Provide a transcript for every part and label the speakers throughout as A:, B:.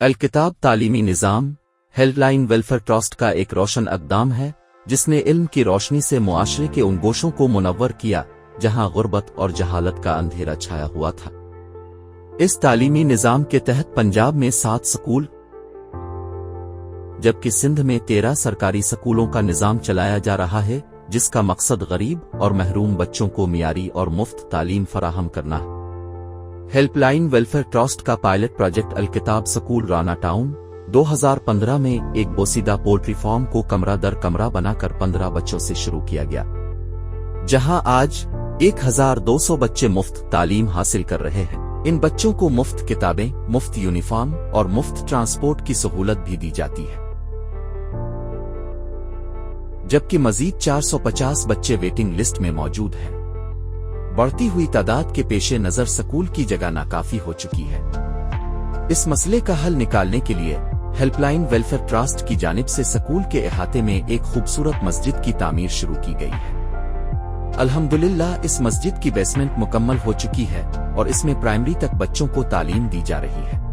A: الکتاب تعلیمی نظام ہیلپ لائن ویلفیئر ٹرسٹ کا ایک روشن اقدام ہے جس نے علم کی روشنی سے معاشرے کے ان گوشوں کو منور کیا جہاں غربت اور جہالت کا اندھیرا چھایا ہوا تھا۔ اس تعلیمی نظام کے تحت پنجاب میں 7 سکول جبکہ سندھ میں 13 سرکاری سکولوں کا نظام چلایا جا رہا ہے، جس کا مقصد غریب اور محروم بچوں کو معیاری اور مفت تعلیم فراہم کرنا ہے۔ ہیلپ لائن ویلفیئر ٹرسٹ کا پائلٹ پروجیکٹ الکتاب سکول رانا ٹاؤن 2015 میں ایک بوسیدہ پولٹری فارم کو کمرہ در کمرہ بنا کر 15 بچوں سے شروع کیا گیا، جہاں آج 1200 بچے مفت تعلیم حاصل کر رہے ہیں۔ ان بچوں کو مفت کتابیں، مفت یونیفارم اور مفت ٹرانسپورٹ کی سہولت بھی دی جاتی ہے، جبکہ مزید 450 بچے ویٹنگ لسٹ میں موجود ہیں۔ بڑھتی ہوئی تعداد کے پیش نظر سکول کی جگہ ناکافی ہو چکی ہے۔ اس مسئلے کا حل نکالنے کے لیے ہیلپ لائن ویلفیئر ٹرسٹ کی جانب سے سکول کے احاطے میں ایک خوبصورت مسجد کی تعمیر شروع کی گئی ہے۔ الحمدللہ اس مسجد کی بیسمنٹ مکمل ہو چکی ہے اور اس میں پرائمری تک بچوں کو تعلیم دی جا رہی ہے۔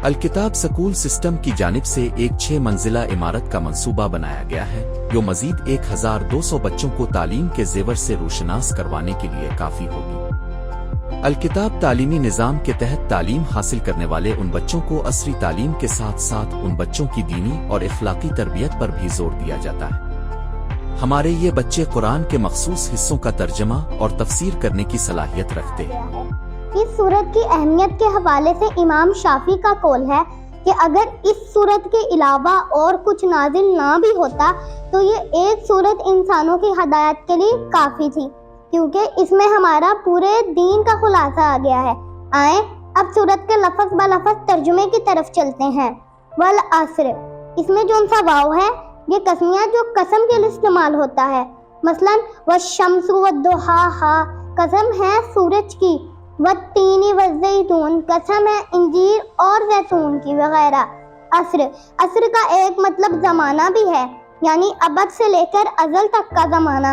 A: الکتاب سکول سسٹم کی جانب سے ایک 6 منزلہ عمارت کا منصوبہ بنایا گیا ہے جو مزید 1200 بچوں کو تعلیم کے زیور سے روشناس کروانے کے لیے کافی ہوگی۔ الکتاب تعلیمی نظام کے تحت تعلیم حاصل کرنے والے ان بچوں کو عصری تعلیم کے ساتھ ساتھ ان بچوں کی دینی اور اخلاقی تربیت پر بھی زور دیا جاتا ہے۔ ہمارے یہ بچے قرآن کے مخصوص حصوں کا ترجمہ اور تفسیر کرنے کی صلاحیت رکھتے ہیں۔
B: اس سورت کی اہمیت کے حوالے سے امام شافعی کا قول ہے کہ اگر اس سورت کے علاوہ اور کچھ نازل نہ بھی ہوتا تو یہ ایک سورت انسانوں کی ہدایت کے لیے کافی تھی، کیونکہ اس میں ہمارا پورے دین کا خلاصہ آ گیا ہے۔ آئیں اب سورت کے لفظ بلفظ ترجمے کی طرف چلتے ہیں۔ والعصر، اس میں جو سا واو ہے یہ قسمیہ جو قسم کے لیے استعمال ہوتا ہے، مثلا والشمس والضحاہا قسم ہے سورج کی، والتین والزیتون قسم ہے انجیر اور زیتون کی وغیرہ۔ عصر کا ایک مطلب زمانہ بھی ہے، یعنی ابد سے لے کر ازل تک کا زمانہ،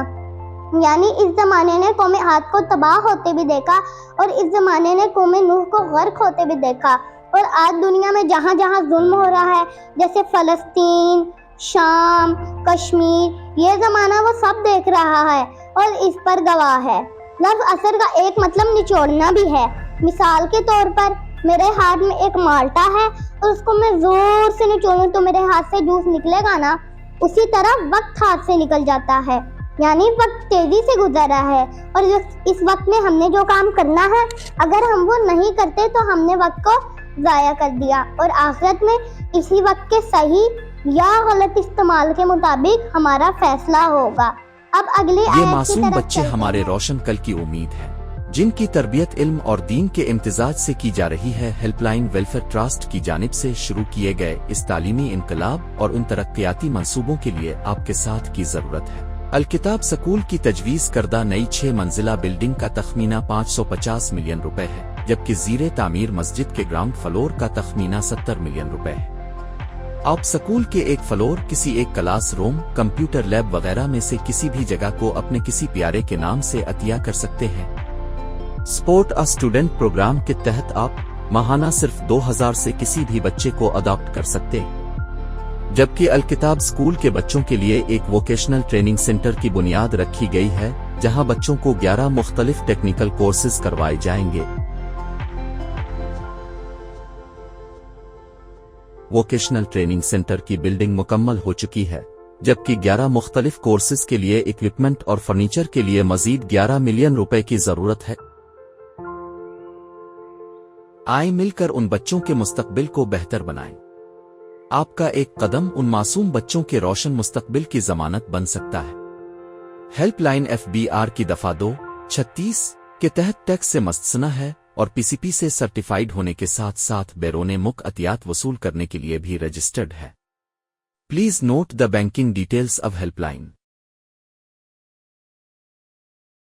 B: یعنی اس زمانے نے قوم عاد کو تباہ ہوتے بھی دیکھا اور اس زمانے نے قوم نوح کو غرق ہوتے بھی دیکھا، اور آج دنیا میں جہاں جہاں ظلم ہو رہا ہے جیسے فلسطین، شام، کشمیر، یہ زمانہ وہ سب دیکھ رہا ہے اور اس پر گواہ ہے۔ لفظ عصر کا ایک مطلب نچوڑنا بھی ہے۔ مثال کے طور پر میرے ہاتھ میں ایک مالٹا ہے اور اس کو میں زور سے نچوڑوں تو میرے ہاتھ سے جوس نکلے گا نا، اسی طرح وقت ہاتھ سے نکل جاتا ہے، یعنی وقت تیزی سے گزر رہا ہے، اور اس وقت میں ہم نے جو کام کرنا ہے اگر ہم وہ نہیں کرتے تو ہم نے وقت کو ضائع کر دیا، اور آخرت میں اسی وقت کے صحیح یا غلط استعمال کے مطابق ہمارا فیصلہ ہوگا۔ اب اگلی
A: یہ معصوم بچے ہمارے روشن کل کی امید ہیں، جن کی تربیت علم اور دین کے امتزاج سے کی جا رہی ہے۔ ہیلپ لائن ویلفیئر ٹرسٹ کی جانب سے شروع کیے گئے اس تعلیمی انقلاب اور ان ترقیاتی منصوبوں کے لیے آپ کے ساتھ کی ضرورت ہے۔ الکتاب سکول کی تجویز کردہ نئی 6 منزلہ بلڈنگ کا تخمینہ 550 ملین روپے ہے، جبکہ زیر تعمیر مسجد کے گراؤنڈ فلور کا تخمینہ 70 ملین روپے ہے۔ آپ سکول کے ایک فلور، کسی ایک کلاس روم، کمپیوٹر لیب وغیرہ میں سے کسی بھی جگہ کو اپنے کسی پیارے کے نام سے عطیہ کر سکتے ہیں۔ سپورٹ ا اسٹوڈنٹ پروگرام کے تحت آپ ماہانہ صرف 2000 سے کسی بھی بچے کو اڈاپٹ کر سکتے ہیں، جبکہ الکتاب سکول کے بچوں کے لیے ایک ووکیشنل ٹریننگ سینٹر کی بنیاد رکھی گئی ہے جہاں بچوں کو 11 مختلف ٹیکنیکل کورسز کروائے جائیں گے۔ ووکیشنل ٹریننگ سینٹر کی بلڈنگ مکمل ہو چکی ہے، جبکہ 11 مختلف کورسز کے لیے اکوپمنٹ اور فرنیچر کے لیے مزید 11 ملین روپے کی ضرورت ہے۔ آئیں مل کر ان بچوں کے مستقبل کو بہتر بنائیں۔ آپ کا ایک قدم ان معصوم بچوں کے روشن مستقبل کی ضمانت بن سکتا ہے۔ ہیلپ لائن FBR کی دفعہ 236 کے تحت ٹیکس سے مستثنی ہے اور PCP سے سرٹیفائیڈ ہونے کے ساتھ ساتھ بیرون ملک عطیات وصول کرنے کے لیے بھی رجسٹرڈ ہے۔ Please note the banking details of helpline.